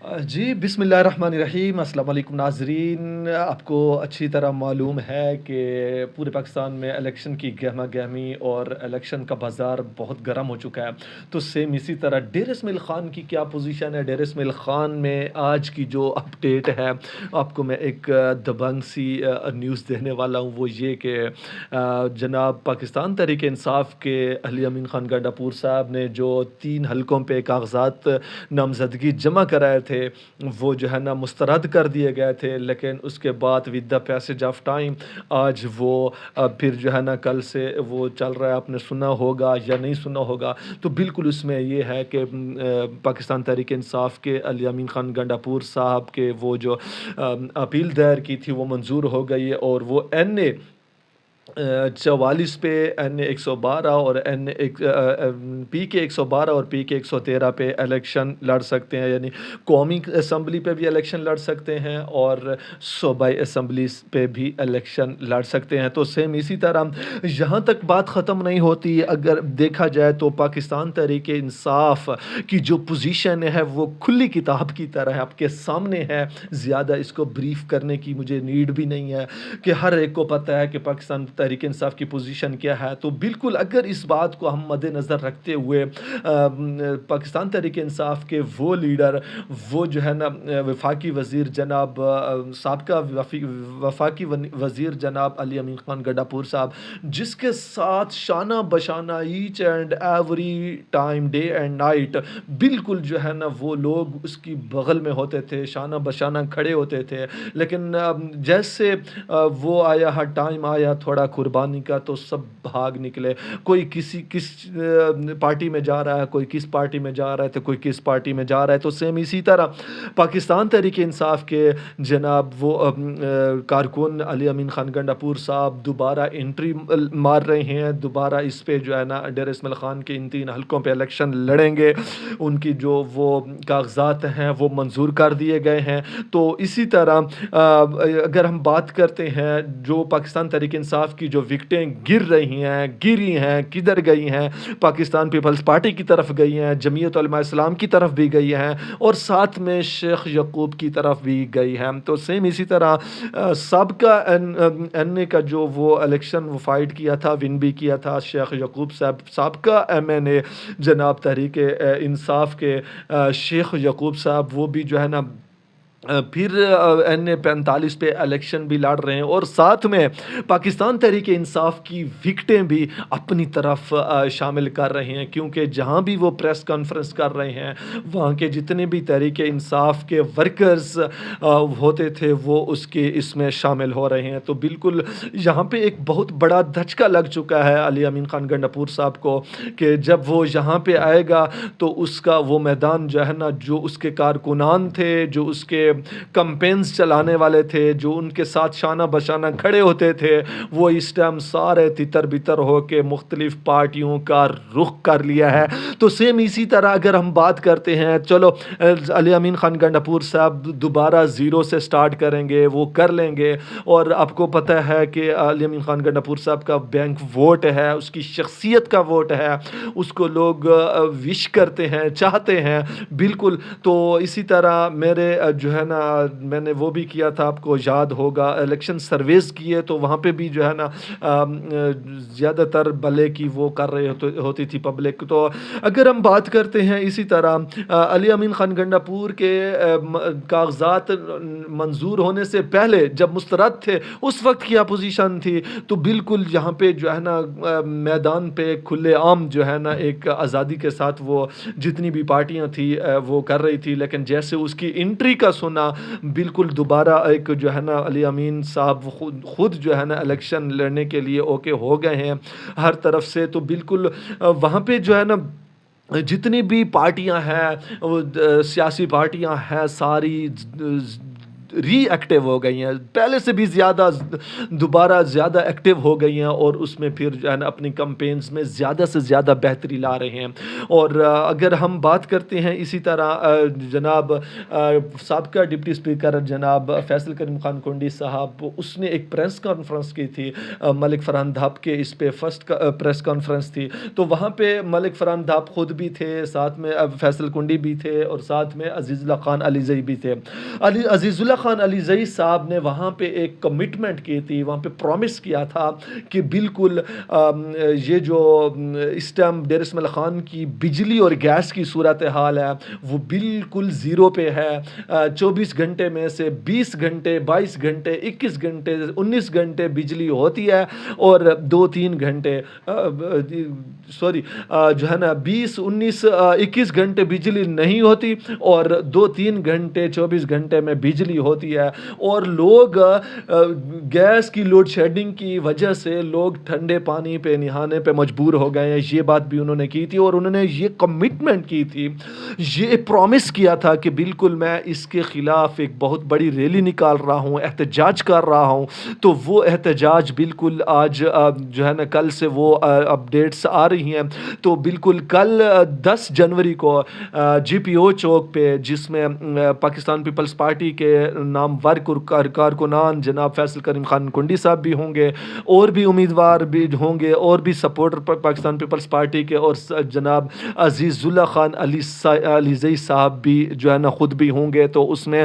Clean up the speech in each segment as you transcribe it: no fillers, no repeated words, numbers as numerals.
جی بسم اللہ الرحمن الرحیم، السلام علیکم ناظرین۔ آپ کو اچھی طرح معلوم ہے کہ پورے پاکستان میں الیکشن کی گہما گہمی اور الیکشن کا بازار بہت گرم ہو چکا ہے۔ تو سیم اسی طرح ڈیر اسماعیل خان کی کیا پوزیشن ہے؟ ڈیر اسماعیل خان میں آج کی جو اپڈیٹ ہے، آپ کو میں ایک دبنگ سی نیوز دینے والا ہوں۔ وہ یہ کہ جناب پاکستان تحریک انصاف کے علی امین خان گنڈا پور صاحب نے جو 3 حلقوں پہ کاغذات نامزدگی جمع کرائے تھے، وہ جو ہے نا مسترد کر دیے گئے تھے، لیکن اس کے بعد with the passage of time آج وہ پھر جو ہے نا کل سے وہ چل رہا ہے۔ آپ نے سنا ہوگا یا نہیں سنا ہوگا، تو بالکل اس میں یہ ہے کہ پاکستان تحریک انصاف کے علی امین خان گنڈا پور صاحب کے وہ جو اپیل دائر کی تھی وہ منظور ہو گئی ہے، اور وہ این 44 پہ این 112 اور پی کے 112 اور پی کے 113 پہ الیکشن لڑ سکتے ہیں، یعنی قومی اسمبلی پہ بھی الیکشن لڑ سکتے ہیں اور صوبائی اسمبلی پہ بھی الیکشن لڑ سکتے ہیں۔ تو سیم اسی طرح یہاں تک بات ختم نہیں ہوتی۔ اگر دیکھا جائے تو پاکستان تحریک انصاف کی جو پوزیشن ہے وہ کھلی کتاب کی طرح ہے، آپ کے سامنے ہے۔ زیادہ اس کو بریف کرنے کی مجھے نیڈ بھی نہیں ہے کہ ہر ایک کو پتہ ہے کہ پاکستان تحریک انصاف کی پوزیشن کیا ہے۔ تو بالکل اگر اس بات کو ہم مد نظر رکھتے ہوئے پاکستان تحریک انصاف کے وہ لیڈر، وہ جو ہے نا وفاقی وزیر جناب سابقہ وفاقی وزیر جناب علی امین خان گنڈا پور صاحب، جس کے ساتھ شانہ بشانہ each and every time day and night بالکل جو ہے نا وہ لوگ اس کی بغل میں ہوتے تھے، شانہ بشانہ کھڑے ہوتے تھے، لیکن جیسے وہ آیا ٹائم آیا تھوڑا قربانی کا تو سب بھاگ نکلے۔ کوئی کس پارٹی میں جا رہا ہے، کوئی کس پارٹی میں جا رہا ہے، تو کوئی کس پارٹی میں جا رہا ہے۔ تو سیم اسی طرح پاکستان تحریک انصاف کے جناب وہ کارکن علی امین خان گنڈا پور صاحب دوبارہ انٹری مار رہے ہیں، دوبارہ اس پہ جو ہے نا ڈیر اسماعیل خان کے ان 3 حلقوں پہ الیکشن لڑیں گے۔ ان کی جو وہ کاغذات ہیں وہ منظور کر دیے گئے ہیں۔ تو اسی طرح اگر ہم بات کرتے ہیں جو پاکستان تحریک انصاف کی جو وکٹیں گری ہیں کدھر گئی ہیں، پاکستان پیپلز پارٹی کی طرف گئی ہیں، جمعیت علماء اسلام کی طرف بھی گئی ہیں، اور ساتھ میں شیخ یعقوب کی طرف بھی گئی ہیں۔ تو سیم اسی طرح سابقہ این اے کا جو وہ الیکشن وہ فائٹ کیا تھا، ون بھی کیا تھا شیخ یعقوب صاحب، سابقہ ایم این اے جناب تحریک انصاف کے شیخ یعقوب صاحب، وہ بھی جو ہے نا پھر این اے 45 پہ الیکشن بھی لڑ رہے ہیں، اور ساتھ میں پاکستان تحریک انصاف کی وکٹیں بھی اپنی طرف شامل کر رہے ہیں، کیونکہ جہاں بھی وہ پریس کانفرنس کر رہے ہیں وہاں کے جتنے بھی تحریک انصاف کے ورکرز ہوتے تھے وہ اس میں شامل ہو رہے ہیں۔ تو بالکل یہاں پہ ایک بہت بڑا دھچکا لگ چکا ہے علی امین خان گنڈا پور صاحب کو کہ جب وہ یہاں پہ آئے گا تو اس کا وہ میدان جو ہے نا، جو اس کے کارکنان تھے، جو اس کے کمپینز چلانے والے تھے، جو ان کے ساتھ شانہ بشانہ کھڑے ہوتے تھے، وہ اس ٹائم سارے تتر بتر ہو کے مختلف پارٹیوں کا رخ کر لیا ہے۔ تو سیم اسی طرح اگر ہم بات کرتے ہیں، چلو علی امین خان گنڈا پور صاحب دوبارہ زیرو سے سٹارٹ کریں گے، وہ کر لیں گے، اور آپ کو پتہ ہے کہ علی امین خان گنڈا پور صاحب کا بینک ووٹ ہے، اس کی شخصیت کا ووٹ ہے، اس کو لوگ وش کرتے ہیں، چاہتے ہیں بالکل۔ تو اسی طرح میرے جو ہے نا میں نے وہ بھی کیا تھا، آپ کو یاد ہوگا الیکشن سرویز کیے، تو وہاں پہ بھی جو ہے نا زیادہ تر بھلے کی وہ کر رہے ہوتی تھی پبلک۔ تو اگر ہم بات کرتے ہیں اسی طرح علی امین خان گنڈا پور کے کاغذات منظور ہونے سے پہلے جب مسترد تھے اس وقت کیا پوزیشن تھی، تو بالکل یہاں پہ جو ہے نا میدان پہ کھلے عام جو ہے نا ایک آزادی کے ساتھ وہ جتنی بھی پارٹیاں تھی وہ کر رہی تھی، لیکن جیسے اس کی انٹری کا سنا بالکل دوبارہ ایک جو ہے نا علی امین صاحب خود جو ہے نا الیکشن لڑنے کے لیے اوکے ہو گئے ہیں ہر طرف سے۔ تو بالکل وہاں پہ جو ہے نا جتنی بھی پارٹیاں ہیں، سیاسی پارٹیاں ہیں، ساری ری ایکٹیو ہو گئی ہیں، پہلے سے بھی زیادہ دوبارہ زیادہ ایکٹیو ہو گئی ہیں، اور اس میں پھر جو ہے نا اپنی کمپینز میں زیادہ سے زیادہ بہتری لا رہے ہیں۔ اور اگر ہم بات کرتے ہیں اسی طرح جناب سابقہ ڈپٹی اسپیکر جناب فیصل کریم خان کنڈی صاحب، اس نے ایک پریس کانفرنس کی تھی ملک فرحان دھاپ کے اس پہ فرسٹ پریس کانفرنس تھی، تو وہاں پہ ملک فرحان دھاپ خود بھی تھے، ساتھ میں فیصل کنڈی بھی تھے، اور ساتھ میں عزیز اللہ خان علی زئی بھی تھے۔ عزیز اللہ خان علی زئی صاحب نے وہاں پہ ایک کمٹمنٹ کی تھی، وہاں پہ پرومس کیا تھا کہ بالکل یہ جو اس ٹائم ڈیر اسماعیل خان کی بجلی اور گیس کی صورتحال ہے وہ بالکل زیرو پہ ہے، 24 گھنٹے میں سے 20 گھنٹے 22 گھنٹے 21 گھنٹے 19 گھنٹے بجلی ہوتی ہے، اور 2-3 گھنٹے جو ہے نا 20 19 21 گھنٹے بجلی نہیں ہوتی، اور 2-3 گھنٹے 24 گھنٹے میں بجلی ہوتی ہے، اور لوگ گیس کی لوڈ شیڈنگ کی وجہ سے لوگ ٹھنڈے پانی پہ نہانے پہ مجبور ہو گئے ہیں۔ یہ بات بھی انہوں نے کی تھی، اور انہوں نے یہ کمٹمنٹ کی تھی، یہ پرومس کیا تھا کہ بالکل میں اس کے خلاف ایک بہت بڑی ریلی نکال رہا ہوں، احتجاج کر رہا ہوں۔ تو وہ احتجاج بالکل آج جو ہے نا کل سے وہ اپڈیٹس آ رہی ہیں، تو بالکل کل 10 جنوری کو جی پی او چوک پہ، جس میں پاکستان پیپلز پارٹی کے نامور کارکنان جناب فیصل کریم خان کنڈی صاحب بھی ہوں گے، اور بھی امیدوار بھی ہوں گے، اور بھی سپورٹر پاکستان پیپلز پارٹی کے، اور جناب عزیز اللہ خان علی زئی صاحب بھی جو ہے نا خود بھی ہوں گے۔ تو اس میں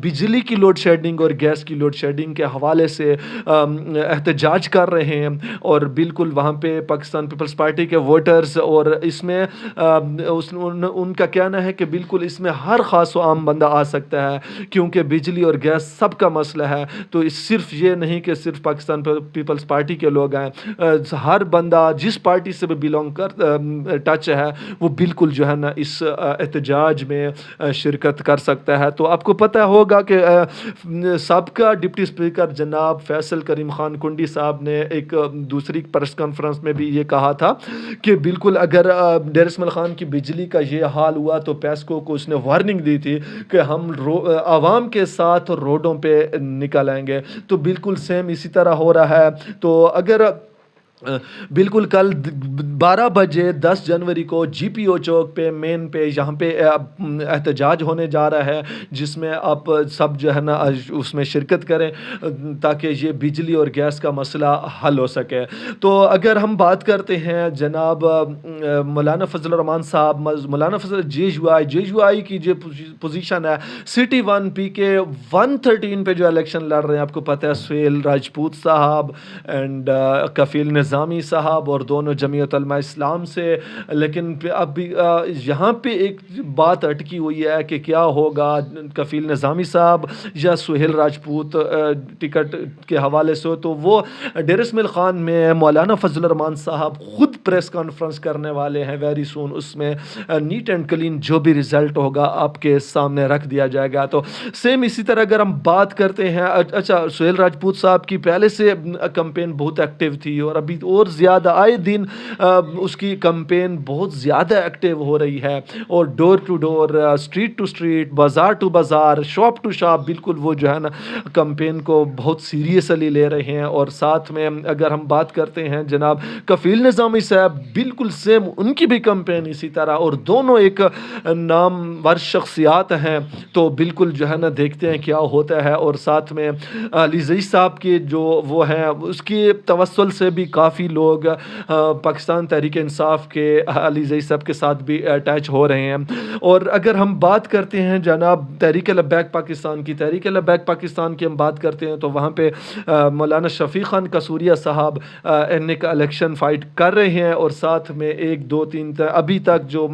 بجلی کی لوڈ شیڈنگ اور گیس کی لوڈ شیڈنگ کے حوالے سے احتجاج کر رہے ہیں، اور بالکل وہاں پہ پاکستان پیپلز پارٹی کے ووٹرز، اور اس میں ان کا کہنا ہے کہ بالکل اس میں ہر خاص و عام بندہ آ سکتا ہے، کیونکہ بجلی اور گیس سب کا مسئلہ ہے۔ تو صرف یہ نہیں کہ صرف پاکستان پیپلز پارٹی کے لوگ ہیں، ہر بندہ جس پارٹی سے بھی بلونگ ٹچ ہے وہ بالکل جو ہے نا اس احتجاج میں شرکت کر سکتا ہے۔ تو آپ کو پتہ ہوگا کہ سابقہ ڈپٹی اسپیکر جناب فیصل کریم خان کنڈی صاحب نے ایک دوسری پریس کانفرنس میں بھی یہ کہا تھا کہ بالکل اگر ڈیر اسماعیل خان کی بجلی کا یہ حال ہوا تو پیسکو کو اس نے وارننگ دی تھی کہ ہم عوام کے ساتھ روڈوں پہ نکل آئیں گے۔ تو بالکل سیم اسی طرح ہو رہا ہے۔ تو اگر بالکل کل 12 بجے 10 جنوری کو جی پی او چوک پہ مین پہ یہاں پہ احتجاج ہونے جا رہا ہے، جس میں آپ سب جو ہے نا اس میں شرکت کریں تاکہ یہ بجلی اور گیس کا مسئلہ حل ہو سکے۔ تو اگر ہم بات کرتے ہیں جناب مولانا فضل الرحمان صاحب، مولانا فضل جے یو آئی کی جو پوزیشن ہے سٹی 1 پی کے 113 پہ جو الیکشن لڑ رہے ہیں، آپ کو پتہ ہے سہیل راجپوت صاحب اینڈ کفیل نظامی صاحب، اور دونوں جمعیت علماء اسلام سے، لیکن اب یہاں پہ ایک بات اٹکی ہوئی ہے کہ کیا ہوگا کفیل نظامی صاحب یا سہیل راجپوت ٹکٹ کے حوالے سے۔ تو وہ ڈیر اسماعیل خان میں مولانا فضل الرحمان صاحب خود پریس کانفرنس کرنے والے ہیں ویری سون، اس میں نیٹ اینڈ کلین جو بھی رزلٹ ہوگا آپ کے سامنے رکھ دیا جائے گا۔ تو سیم اسی طرح اگر ہم بات کرتے ہیں، اچھا سہیل راجپوت صاحب کی پہلے سے کمپین بہت ایکٹیو تھی، اور ابھی اور زیادہ آئے دن اس کی کمپین بہت زیادہ ایکٹیو ہو رہی ہے، اور door to door, street to street, بازار ٹو بازار، شاپ ٹو شاپ، بالکل وہ جو ہے نا کمپین کو بہت سیریسلی لے رہے ہیں۔ اور ساتھ میں اگر ہم بات کرتے ہیں جناب کفیل نظامی صاحب، بالکل سیم ان کی بھی کمپین اسی طرح، اور دونوں ایک نامور شخصیات ہیں۔ تو بالکل جو ہے نا دیکھتے ہیں کیا ہوتا ہے۔ اور ساتھ میں علی زئی صاحب کے جو وہ ہیں، اس کی توسل سے بھی کافی لوگ پاکستان تحریک انصاف کے علی زئی صاحب کے ساتھ بھی اٹیچ ہو رہے ہیں۔ اور اگر ہم بات کرتے ہیں جناب تحریک لبیک پاکستان کی، تحریک لبیک پاکستان کی ہم بات کرتے ہیں تو وہاں پہ مولانا شفیق خان قصوریہ صاحب این کا الیکشن فائٹ کر رہے ہیں، اور ساتھ میں 1 2 3 ابھی تک جو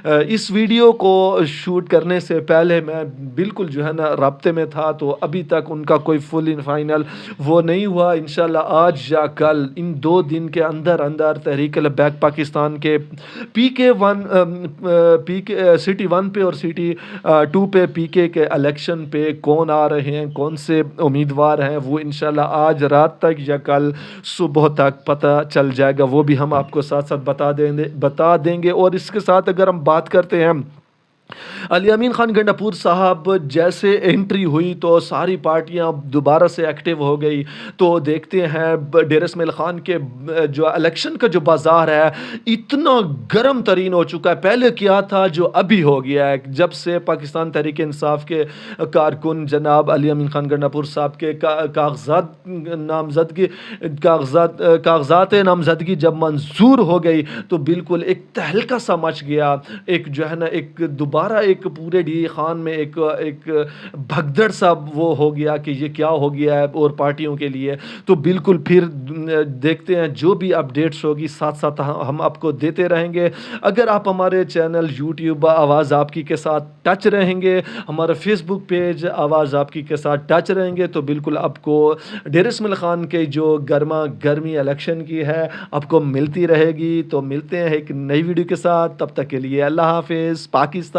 اس ویڈیو کو شوٹ کرنے سے پہلے میں بالکل جو ہے نا رابطے میں تھا، تو ابھی تک ان کا کوئی فل ان فائنل وہ نہیں ہوا۔ انشاءاللہ آج یا کل ان 2 دن کے اندر تحریک لبیک پاکستان کے پی کے 1 سٹی 1 پہ اور سٹی 2 پہ پی کے الیکشن پہ کون آ رہے ہیں، کون سے امیدوار ہیں، وہ انشاءاللہ آج رات تک یا کل صبح تک پتہ چل جائے گا۔ وہ بھی ہم آپ کو ساتھ ساتھ بتا دیں گے۔ اور اس کے ساتھ اگر ہم بات کرتے ہیں علی امین خان گنڈاپور صاحب جیسے انٹری ہوئی تو ساری پارٹیاں دوبارہ سے ایکٹیو ہو گئی، تو دیکھتے ہیں ڈیر اسماعیل خان کے جو الیکشن کا جو بازار ہے اتنا گرم ترین ہو چکا ہے۔ پہلے کیا تھا جو ابھی ہو گیا ہے، جب سے پاکستان تحریک انصاف کے کارکن جناب علی امین خان گنڈاپور صاحب کے کاغذات نامزدگی جب منظور ہو گئی تو بالکل ایک تہلکہ سا مچ گیا، ایک جو ہے نا ایک دوبارہ ایک پورے ڈی خان میں ایک بھگدڑ سا وہ ہو گیا کہ یہ کیا ہو گیا ہے اور پارٹیوں کے لیے۔ تو بالکل پھر دیکھتے ہیں جو بھی اپڈیٹس ہوگی ساتھ ساتھ ہم آپ کو دیتے رہیں گے۔ اگر آپ ہمارے چینل یوٹیوب آواز آپ کی کے ساتھ ٹچ رہیں گے، ہمارا فیس بک پیج آواز آپ کی کے ساتھ ٹچ رہیں گے، تو بالکل آپ کو ڈیر اسماعیل خان کے جو گرمی الیکشن کی ہے آپ کو ملتی رہے گی۔ تو ملتے ہیں ایک نئی ویڈیو کے ساتھ، تب تک کے لیے اللہ حافظ۔ پاکستان